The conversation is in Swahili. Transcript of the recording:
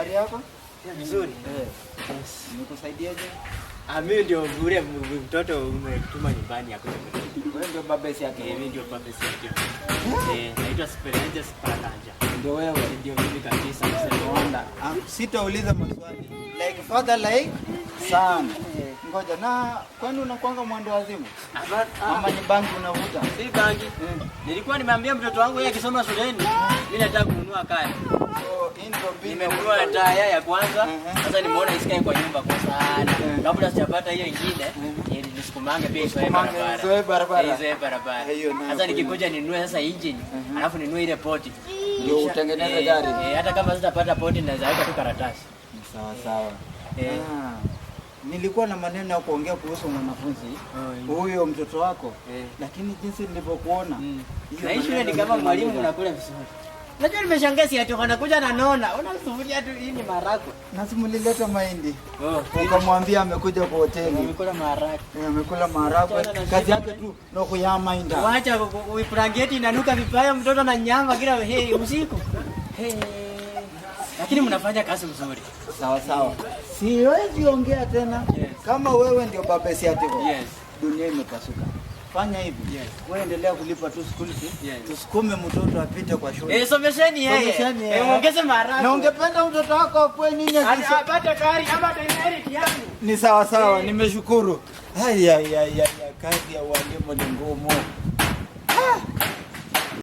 habari yako? Nzuri. Yes. Nikusaidiaje? Mimi ndio yule mtoto umetuma nyumbani yako. Wewe ndio baba yake. Mimi ndio baba yake. Naitwa Speranza Spalanja. Ndio wewe. Ndio mimi kabisa. Wanda. Sitauliza maswali. Like father like son. Ngoja na kwani unakuanga mwendo wazimu? Ama ni bangi unavuta? Si bangi. Nilikuwa nimeambia mtoto wangu yeye akisoma shuleni, mimi nataka kununua kaya. So nimenunua taya ya kwanza. Sasa nimeona isikae kwa nyumba kwa sana. Kabla sijapata hiyo nyingine, nilisikumanga pia isoe barabara. Isoe barabara. Sasa nikikuja ninunue sasa engine, alafu ninunue ile poti. Ndio utengeneze gari. Hata kama sitapata poti naweza weka tu karatasi. Sawa sawa. Nilikuwa na maneno ya kuongea kuhusu mwanafunzi huyo mtoto wako, lakini jinsi nilivyokuona na hii shule ni kama mwalimu unakula vizuri. Unajua nimeshangaa si ati wanakuja na nona. Unasufuria tu hii ni maharagwe. Na simulileta mahindi. Ukamwambia amekuja kwa hoteli. Amekula maharagwe. Amekula maharagwe. Kazi yake tu na kuyama inda. Waacha uiprangeti inanuka vibaya mtoto na nyama kila usiku. Lakini mnafanya kazi nzuri. Sawa sawa. Siwezi ongea tena. Kama wewe ndio baba yake. Dunia imepasuka. Fanya hivi. Wewe endelea kulipa tu school fee. Tusukume mtoto apite kwa shule. Somesheni yeye. Muongeze maharagwe. Na ungependa mtoto wako akue nini akisha apate gari ama teneri yangu. Ni sawa sawa, nimeshukuru. Kazi ya walimu ni ngumu.